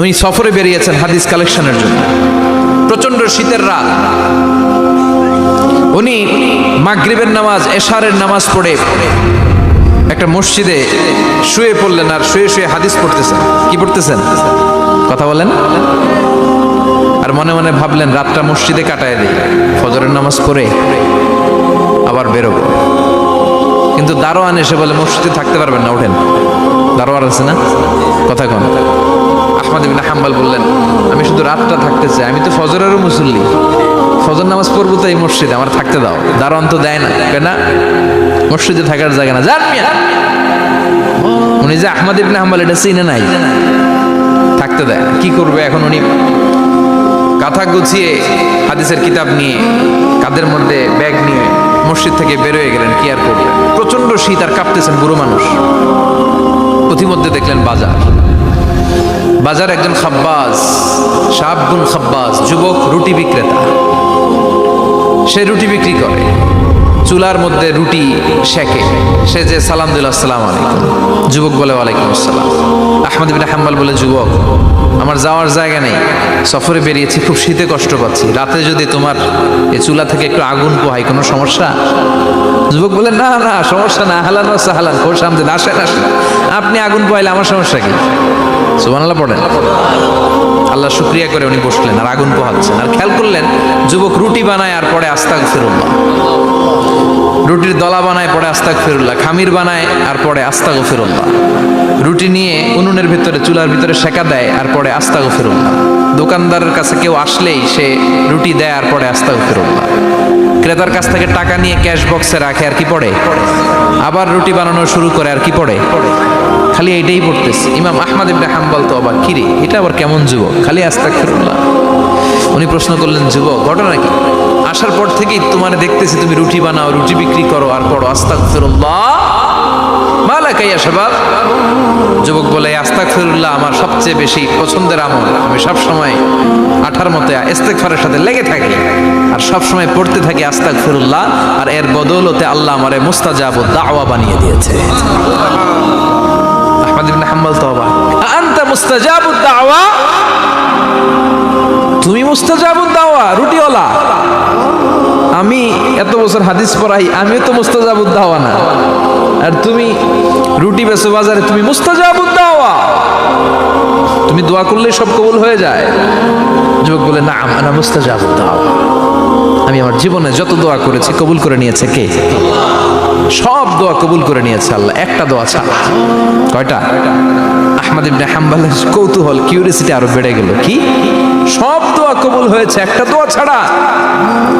উনি সফরে বেরিয়েছেন হাদিস কালেকশনের জন্য। প্রচন্ড শীতের রাত, উনি মাগরিবের নামাজ, এশারের নামাজ পড়ে একটা মসজিদে শুয়ে পড়লেন, আর শুয়ে শুয়ে হাদিস পড়তেছেন। কি পড়তেছেন? কথা বলেন। আর মনে মনে ভাবলেন রাতটা মসজিদে কাটায় দিই, ফজরের নামাজ পড়ে আবার বেরোবো। কিন্তু দারোয়ান এসে বলে মসজিদে থাকতে পারবেন না, ওঠেন। দারোয়ান আছে না, কথা কন। আহমদ ইবনে হাম্বল বললেন আমি শুধু রাতটা থাকতে চাই, আমি তো ফজরেরও মুসল্লি, ফজর নামাজ পড়বো তো এই মসজিদে, আমার থাকতে দাও। দারোয়ান তো দেয় না, কেন? মসজিদে থাকার জায়গা না, যান মিয়া। উনি যে আহমদ ইবনে হাম্বল এটা চিনে নাই, থাকতে দেয়। কি করবে এখন? উনি কাঁথা গুছিয়ে হাদিসের কিতাব নিয়ে কাঁধের মধ্যে ব্যাগ নিয়ে মসজিদ থেকে বেরোয় গেলেন। কি আর করবেন, প্রচন্ড শীত, আর কাঁপতেছেন, বুড়ো মানুষ। পথিমধ্যে দেখলেন বাজার একজন খাব্বাজ, শাবুন খাব্বাজ, যুবক রুটি বিক্রেতা। সে রুটি বিক্রি করে, চুলার মধ্যে রুটি সেকে। সে যে সালাম দিল, আসসালামু আলাইকুম। যুবক বলে ওয়ালাইকুম আসসালাম। আহমদ ইবনে হাম্বল বলে যুবক আমার যাওয়ার জায়গা নেই, সফরে বেরিয়েছি, খুব শীতে কষ্ট পাচ্ছি, রাতে যদি তোমার এই চুলা থেকে একটু আগুন পোহাই কোনো সমস্যা? যুবক বলে না না সমস্যা না, হালান সাহালান, খোশ আমদিন, আসেন আসেন, আপনি আগুন পোহাইলে আমার সমস্যা কি? সুবহানাল্লাহ পড়েন। আল্লাহ শুকরিয়া করে উনি বসলেন আর আগুন পোহাচ্ছেন। আর খেয়াল করলেন যুবক রুটি বানায় আর পরে আস্তাগফিরুল্লাহ, রুটির দলা বানায় পরে আস্তাগফিরুল্লাহ, খামির বানায় আর পরে আস্তাগফিরুল্লাহ, রুটি নিয়ে উনুনের ভিতরে চুলার ভিতরে সেকা দেয় আর পরে আস্তাগফিরুল্লাহ, দোকানদারের কাছে কেউ আসলেই সে রুটি দেয় আর পরে আস্তাগফিরুল্লাহ, ক্রেতার কাছ থেকে টাকা নিয়ে ক্যাশ বক্সে রাখে আর কি পড়ে, আবার রুটি বানানো শুরু করে আর কি পড়ে, খালি এইটাই পড়তেছে। ইমাম আহমদ ইবনে হাম্বল তো অবাক, কিরে এটা আবার কেমন যুবক, খালি আস্তাগফিরুল্লাহ। উনি প্রশ্ন করলেন যুবক ঘটনা কি? আসার পর থেকেই তোমার দেখতেছি তুমি রুটি বানাও, রুটি বিক্রি করো আর পড়ো আস্তাগফিরুল্লাহ, মালাকা ইয়া শাবাব। যুবক বলে আস্তাগফিরুল্লাহ আমার সবচেয়ে বেশি পছন্দের আমল, আমি সব সময় আঠার মতো ইস্তেগফারের সাথে লেগে থাকি আর সব সময় পড়তে থাকি আস্তাগফিরুল্লাহ, আর এর বদৌলতে আল্লাহ আমারে মুস্তাজাবুদ দাওয়া বানিয়ে দিয়েছে। আহমদ ইবনে হাম্বল তো অবাক, আনতা মুস্তাজাবুদ দাওয়া, তুমি মুস্তাজাবুদ দাওয়া রুটিওয়ালা? আমি এত বছর হাদিস পড়াই, আমিও তো মুস্তাজাবুদ দাওয়া না, আর তুমি রুটি বেচো বাজারে, তুমি মুস্তাজাবুদ দাওয়া, তুমি দোয়া করলে সব কবুল হয়ে যায়? যুবক বলে না আনা মুস্তাজাবুদ দাওয়া, আমি আমার জীবনে যত দোয়া করেছি কবুল করে নিয়েছে কে? সব দোয়া কবুল করে নিয়েছে আল্লাহ, একটা দোয়া ছাড়া। কয়টা? আহমদ ইবনে হাম্বলের কৌতূহল, কিউরিয়াসিটি আরো বেড়ে গেল। কি? সব দোয়া কবুল হয়েছে একটা দোয়া ছাড়া?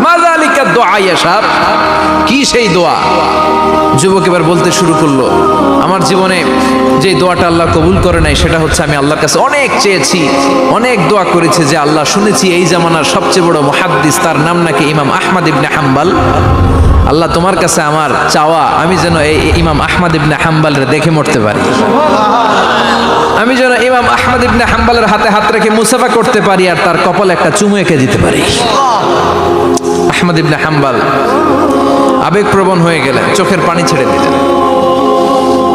মাযালিকা দোয়া ইয়া শাব, কি সেই দোয়া? যুবক এবার বলতে শুরু করলো আমার জীবনে যে দোয়াটা আল্লাহ কবুল করে নাই সেটা হচ্ছে আমি আল্লাহর কাছে অনেক চেয়েছি, অনেক দোয়া করেছি যে আল্লাহ শুনেছি এই জামানার সবচেয়ে বড় মুহাদ্দিস, তার নাম নাকি ইমাম আহমদ ইবনে হাম্বল, আল্লাহ তোমার কাছে আমার চাওয়া আমি যেন এই ইমাম আহমদ ইবনে হাম্বলের দেখে মরতে পারি, আমি যেন ইমাম আহমদ ইবনে হাম্বলের হাতে হাত রেখে মুসাফা করতে পারি আর তার কপালে একটা চুমু এঁকে দিতে পারি। আহমদ ইবনে হাম্বল আবেগপ্রবণ হয়ে গেলেন, চোখের পানি ছেড়ে দিলেন,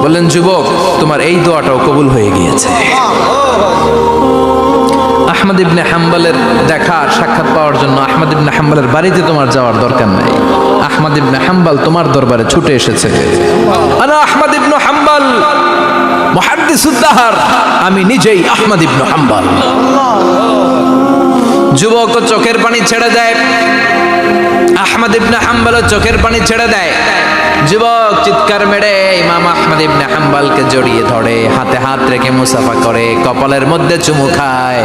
বললেন যুবক তোমার এই দোয়াটাও কবুল হয়ে গিয়েছে। আহমদ ইবনে হাম্বলের দেখা আর সাক্ষাৎ পাওয়ার জন্য আহমদ ইবনে হাম্বলের বাড়িতে তোমার যাওয়ার দরকার নাই, আহমদ ইবনে হাম্বল তোমার দরবারে ছুটে এসেছে। আনা আহমদ ইবনে হাম্বল মুহাদ্দিসুদ দাহর, আমি নিজেই আহমদ ইবনে হাম্বল। যুবক চোখের পানি ছেড়ে দেয়, আহমদ ইবনে হাম্বল চোখের পানি ছেড়ে দেয়। যুবক চিৎকার মেরে ইমাম আহমদ ইবনে হাম্বলকে জড়িয়ে ধরে, হাতে হাত রেখে মুসাফা করে, কপালের মধ্যে চুমু খায়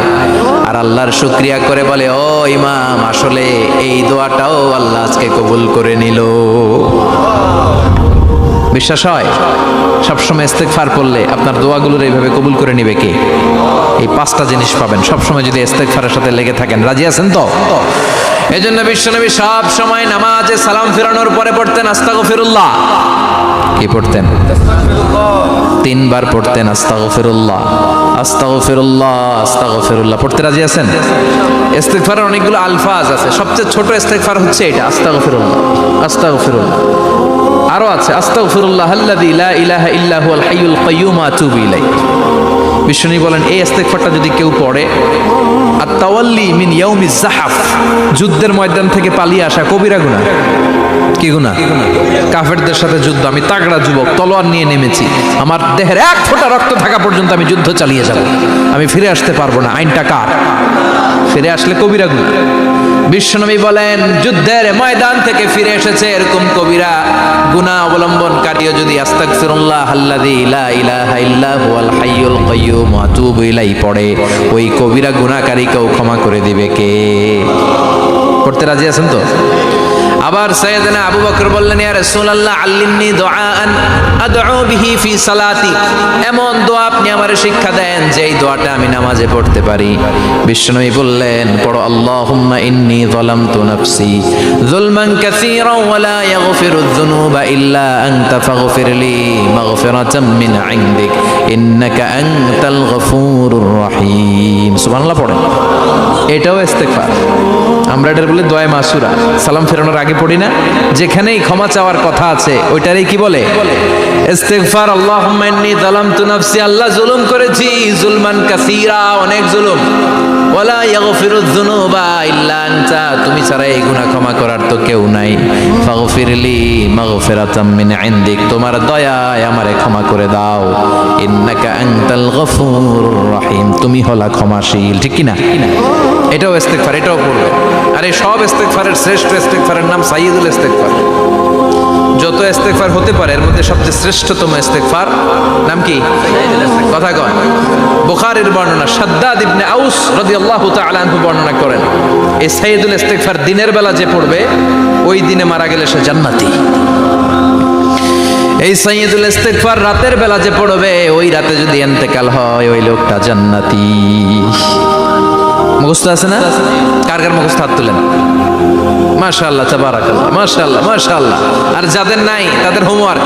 আর আল্লাহর শুকরিয়া করে বলে ও ইমাম আসলে এই দোয়াটাও আল্লাহ আজকে কবুল করে নিল। বিশ্বাস হয় সবসময় ইস্তেগফার করলে আপনার দোয়াগুলোর এইভাবে কবুল করে নিবে কে? এই পাঁচটা জিনিস পাবেন সবসময় যদি ইস্তেগফারের সাথে লেগে থাকেন। রাজি আছেন তো? এই জন্য বিশ্বনবী সব সময় নামাজে সালাম ফেরানোর পরে পড়তেন আস্তাগফিরুল্লাহ। কি পড়তেন? 3 বার পড়তেন আস্তাগফিরুল্লাহ, আস্তাগফিরুল্লাহ, আস্তাগফিরুল্লাহ। পড়তে রাজি আছেন? ইস্তেগফারের অনেকগুলো আলফাজ আছে, সবচেয়ে ছোট ইস্তেগফার হচ্ছে এটা আস্তাগফিরুল্লাহ, আস্তাগফিরুল্লাহ। আরো আছে আস্তাগফিরুল্লাহ আল্লাযী লা ইলাহা ইল্লা হুয়াল হাইয়ুল কাইয়্যুম আতুবু ইলাইহি। বিশ্বনবী বলেন এই ইস্তেগফারটা যদি কেউ পড়ে, আর তাওয়াল্লি মিন ইয়াউমিজ জাহাফ, যুদ্ধের ময়দান থেকে পালিয়ে আসা কবিরা গুনাহ। কি গুনাহ? কাফেরদের সাথে যুদ্ধ, আমি তাগড়া যুবক, তলোয়ার নিয়ে নেমেছি, আমার দেহের এক ফোঁটা রক্ত থাকা পর্যন্ত আমি যুদ্ধ চালিয়ে যাব, আমি ফিরে আসতে পারবো না, আইনটা কার? ফিরে আসলে কবিরা গুনাহ। বিশ্বনবী বলেন যুদ্ধের ময়দান থেকে ফিরে এসেছে এরকম কবিরা গুনাহ অবলম্বনকারীও যদি আস্তাগফিরুল্লাহ আল্লাযী লা ইলাহা ইল্লা হুয়াল হাইয়ুল কাইয়্যুম ওয়া আতুবু ইলাইহি পড়ে, ওই কবিরা গুনাহকারীকেও ক্ষমা করে দিবে কে? পড়তে রাজি আছেন তো? আবার সাইয়েদনা আবু বকর বললেন, ইয়া রাসূলুল্লাহ আল্লিমনি দুআআন আদউ বিহি ফি সালাতি, এমন দোয়া আপনি আমারে শিক্ষা দেন যেই দোয়াটা আমি নামাজে পড়তে পারি। বিশ্বনবী বললেন, পড়ো আল্লাহুম্মা ইন্নী যালামতু নাফসি যুলমান কাসীরান ওয়া লা ইয়াগফিরুয যুনুবা ইল্লা আনতা ফাগফিরলি মাগফিরাতাম মিন ইনদিক ইন্নাকা আনতাল গফুরুর রহিম। সুবহানাল্লাহ পড়েন, এটাও ইস্তেগফার। আমরা এটার বলে দোয়া মাসুরা, সালাম ফেরানোর আগে পড়ি না? যেখানেই ক্ষমা চাওয়ার কথা আছে ওইটারই কি বলে? ইস্তেগফার। আল্লাহুম্মা ইন্নী যালামতু নাফসি, আল্লাহ জুলুম করেছি, যুলমান কাসীরা, অনেক জুলুম, ওয়ালা ইয়াগফিরুয যুনুবা ইল্লা আনতা, তুমি ছাড়া এই গুনাহ ক্ষমা করার তো কেউ নাই, ফাগফিরলি মাগফিরাতাম মিন ইনদিক, তোমার দয়ায় আমারে ক্ষমা করে দাও, ইন্নাকা আনতাল গফুরুর রহিম, তুমি হলা ক্ষমাশীল। ঠিক কি না? এটাও ইস্তেগফার, এটাও পড়বে। আর এই সব ইস্তেগফারের শ্রেষ্ঠ ইস্তেগফারের নাম সাইয়্যিদুল ইস্তেগফার। যত ইস্তেগফার হতে পারে এর মধ্যে সবচেয়ে শ্রেষ্ঠতম ইস্তেগফার নাম কি? কথা কন। বুখারীর বর্ণনা, শাদ্দাদ ইবনে আউস রাদিয়াল্লাহু তাআলা আনহু বর্ণনা করেন, এই সাইয়্যিদুল ইস্তেগফার দিনের বেলা যে পড়বে ওই দিনে মারা গেলে সে জান্নাতি। এই সাইয়্যিদুল ইস্তেগফার রাতের বেলা যে পড়বে ওই রাতে যদি ইন্তেকাল হয় ওই লোকটা জান্নাতি। মুখস্থ আছে না? কার কার মুখস্থ হাত তুলেন? মাশাআল্লাহ, তাবারাকাল্লাহ, মাশাআল্লাহ, মাশাআল্লাহ। আর যাদের নাই তাদের হোমওয়ার্ক,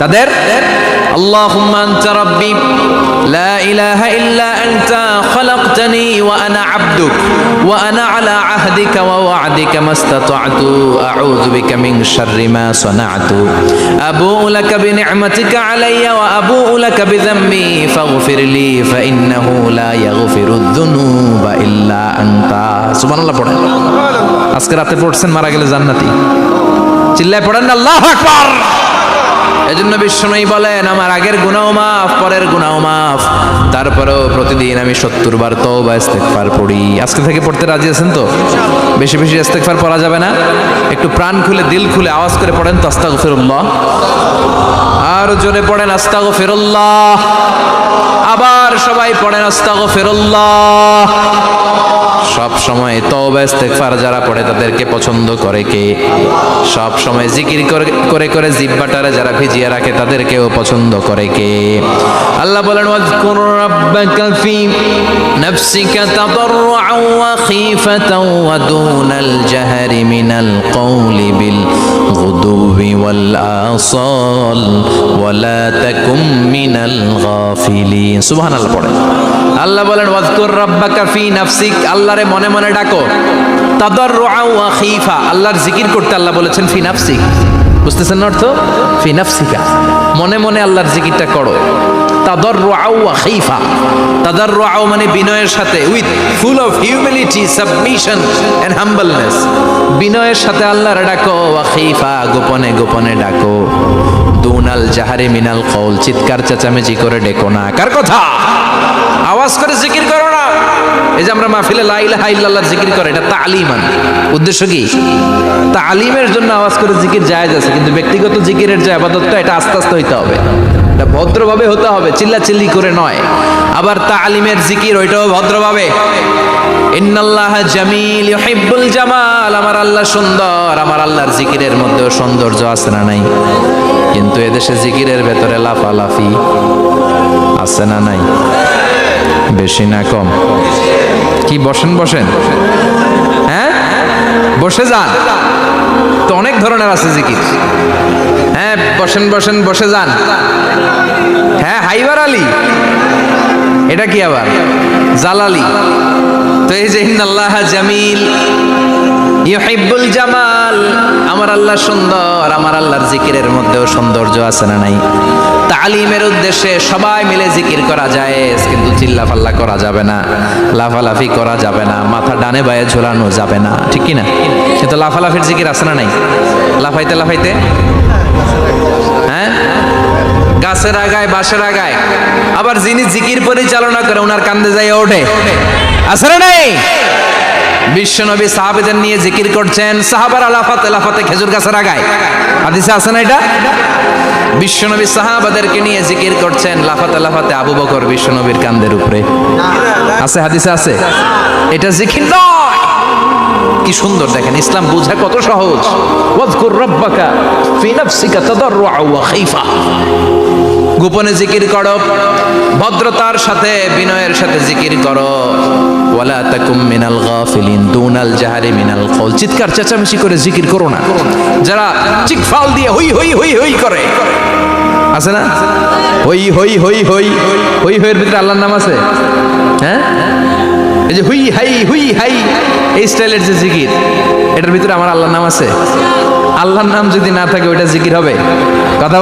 তাদের আল্লাহুম্মা আনতা রাব্বি লা ইলাহা ইল্লা আনতা খালাকতানি ওয়া আনা আবদুক ওয়া আনা আলা আহদিকা ওয়া ওয়া'দিকা মাস্তাতা'তু আউযু বিকা মিন শাররি মা সানা'তু আবুউ লাকা বিনি'মাতিকা আলাইয়া ওয়া আবুউ লাকা বিযামবি ফাগফিরলি ফা ইন্নাহু লা ইয়াগফিরুয যুনুবা ইল্লা আনতা। সুবহানাল্লাহ পড়েন। আজকে রাতে পড়ছেন, মারা গেলে জান্নাতি। চিল্লায় পড়েন না আল্লাহু আকবার। এজন্য বিশ্বনবী বলেন, আমার আগের গুনাহ মাফ, পরের গুনাহ মাফ, তারপরেও প্রতিদিন আমি 70 বার তওবা ইস্তেগফার পড়ি। আজকে থেকে পড়তে রাজি আছেন তো? বেশি বেশি ইস্তেগফার পড়া যাবে না? একটু প্রাণ খুলে দিল খুলে আওয়াজ করে পড়েন তো আস্তাগফিরুল্লাহ। আর জোরে পড়েন আস্তাগফিরুল্লাহ। আবার সবাই পড়েন আস্তাগফিরুল্লাহ। সব সময় তওবা ইস্তেগফার যারা পড়ে তাদেরকে পছন্দ করে কে? সব সময় জিকির করে করে জিহ্বাটারে যারা ভিজিয়ে রাখে তাদেরকেও পছন্দ করে কে? আল্লাহ বলেন, ওয়াজকুর রাব্বাকা ফি নাফসিকা তাদাররুআন ওয়া খীফাতান ওয়া দুনাল জাহরি মিনাল কওলি বিল গুদুবি ওয়াল আসাল ওয়া লা তাকুম মিনাল গাফিলিন। সুবহানাল্লাহ পড়েন। আল্লাহ বলেন, ওয়াজকুর রাব্বাকা ফি নাফসিক, আল্লাহরে মনে মনে ডাকো, তাদাররুআন ওয়া খীফা, আল্লাহর জিকির করতে আল্লাহ বলেছেন ফি নাফসিক। বুঝতেছেন না অর্থ? ফি নাফসিকা, মনে মনে আল্লাহর জিকিরটা করো। তাদাররুআন ওয়া খীফা, তাদাররুআন মানে বিনয়ের সাথে, with full of humility, submission and humbleness, বিনয়ের সাথে আল্লাহর ডাকো। ওয়া খীফা, গোপনে গোপনে ডাকো। দুনাল জাহারি মিনাল কওল, চিৎকার চেঁচামেচি করে ডেকো না। কার কথা? আওয়াজ করে জিকির করো না। এই যে আমরা মাহফিলে লা ইলাহা ইল্লাল্লাহ জিকির করে, এটা তালিমান। উদ্দেশ্য কি? তালিমের জন্য আওয়াজ করে জিকির জায়েজ আছে, কিন্তু ব্যক্তিগত জিকিরের যে ইবাদতটা এটা আস্তে আস্তে হইতে হবে, এটা ভদ্রভাবে হতে হবে, চিল্লাচিল্লি করে নয়। আবার তালিমের জিকির ওইটাও ভদ্রভাবে। ইন্নাল্লাহা জামিল ইউহিব্বুল জামাল, আমার আল্লাহ সুন্দর, আমার আল্লাহর জিকিরের মধ্যেও সৌন্দর্য আছে না নাই? কিন্তু এদেশে জিকিরের ভেতরে লাফালাফি আছে না নাই? বেশি না কম? কি বসেন বসেন, হ্যাঁ বসে যান তো, অনেক ধরনের আছে জিকির। হ্যাঁ বসেন বসেন, বসে যান। হ্যাঁ হাইবার আলী, এটা কি আবার জালালি? তো এই যে ইন্নাল্লাহা জামিল ইউহিব্বুল জামাল, আমার আল্লাহ সুন্দর, আমার আল্লাহর জিকিরের মধ্যেও সৌন্দর্য আছে না নাই? তালিমের উদ্দেশ্যে সবাই মিলে জিকির করা যায়, কিন্তু চিল্লাফাল্লা করা যাবে না, লাফালাফি করা যাবে না, মাথা ডানে বায়ে ঝোলানো যাবে না, ঠিক কি না? কিন্তু লাফালাফির জিকির আছে না নাই? লাফাইতে লাফাইতে, হ্যাঁ, গাছের আগায় বাঁশের আগায়, আবার যিনি জিকির পরিচালনা করে ওনার কান্দে যাই ওঠে, আছে না নাই? বিশ্বনবী সাহাবাদের নিয়ে জিকির করছেন, সাহাবারা লাফাতে লাফাতে খেজুর গাছের আগায়, হাদিসে আছে না এটা? বিশ্বনবী সাহাবাদেরকে নিয়ে জিকির করছেন, লাফাতে লাফাতে আবু বকর বিশ্বনবীর কান্দের উপরে, আছে, হাদিসে আছে। এটা জিকির নয়। কি সুন্দর দেখেন, ইসলাম বোঝা কত সহজ। ওয়াজকুর রাব্বাকা ফি নাফসিকা তাদাররুআ ওয়া খাইফা, গোপনে জিকির করো, ভদ্রতার সাথে বিনয়ের সাথে জিকির করো। ওয়ালা তাকুম মিনাল গাফিলিন দুনাল জাহারি মিনাল কওল, চিৎকার চেঁচামেচি করে জিকির করো না। যারা চিকফাল দিয়ে হই হই হই হই করে, আছে না? হই হই হই হই হই হইয়ের ভিতরে আল্লাহর নাম আছে, হ্যাঁ? এই যে হুই হাই হুই হাই এই স্টাইলের যে জিকির, এটার ভিতরে আমার আল্লাহর নাম আছে? আল্লাহর নাম যদি না থাকে ওইটা জিকির হবে? কথা